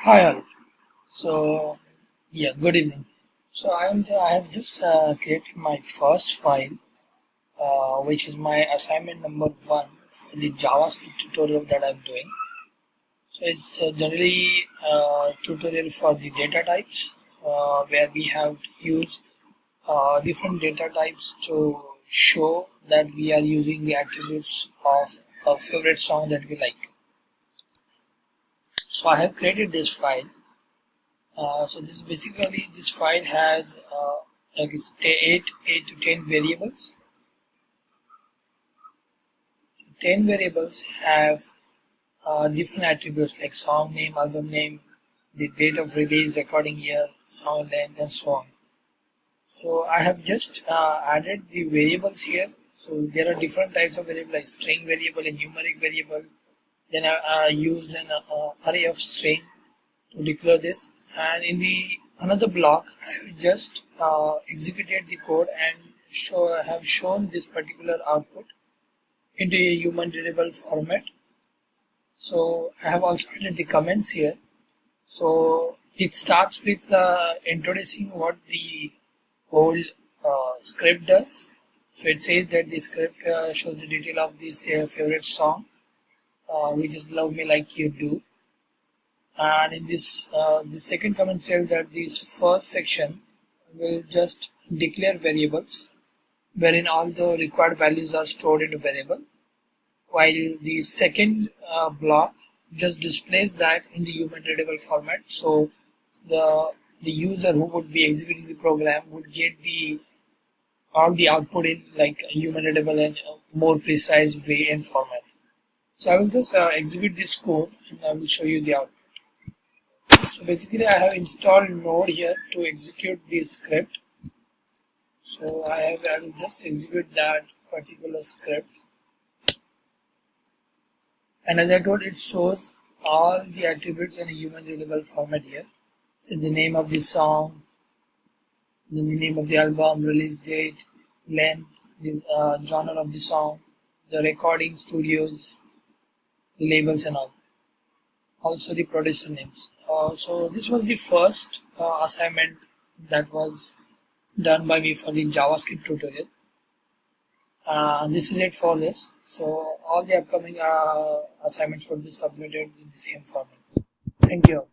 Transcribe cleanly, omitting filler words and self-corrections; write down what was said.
Hi all. So yeah, good evening. So I have just created my first file, which is my assignment number one for the JavaScript tutorial that I'm doing. So it's generally a tutorial for the data types, where we have to use different data types to show that we are using the attributes of a favorite song that we like. So I have created this file. So this file has like it's 8 to 10 variables. So 10 variables have different attributes like song name, album name, the date of release, recording year, song length, and so on. So I have just added the variables here. So there are different types of variable like string variable and numeric variable. Then I use an array of string to declare this, and in the another block I have just executed the code and have shown this particular output into a human readable format. So I have also added the comments here. So it starts with introducing what the whole script does. So it says that the script shows the detail of this favorite song, which is love me like you do. And in this the second comment says that this first section will just declare variables wherein all the required values are stored in a variable, while the second block just displays that in the human readable format. So the user who would be executing the program would get the all the output in like human readable and more precise way and format. So I will just execute this code and I will show you the output. So basically I have installed Node here to execute the script. So I will just execute that particular script. And as I told, it shows all the attributes in a human readable format here. So the name of the song, then the name of the album, release date, length, the genre of the song, the recording studios, the labels and all. Also the producer names. So this was the first assignment that was done by me for the JavaScript tutorial. This is it for this. So all the upcoming assignments will be submitted in the same format. Thank you.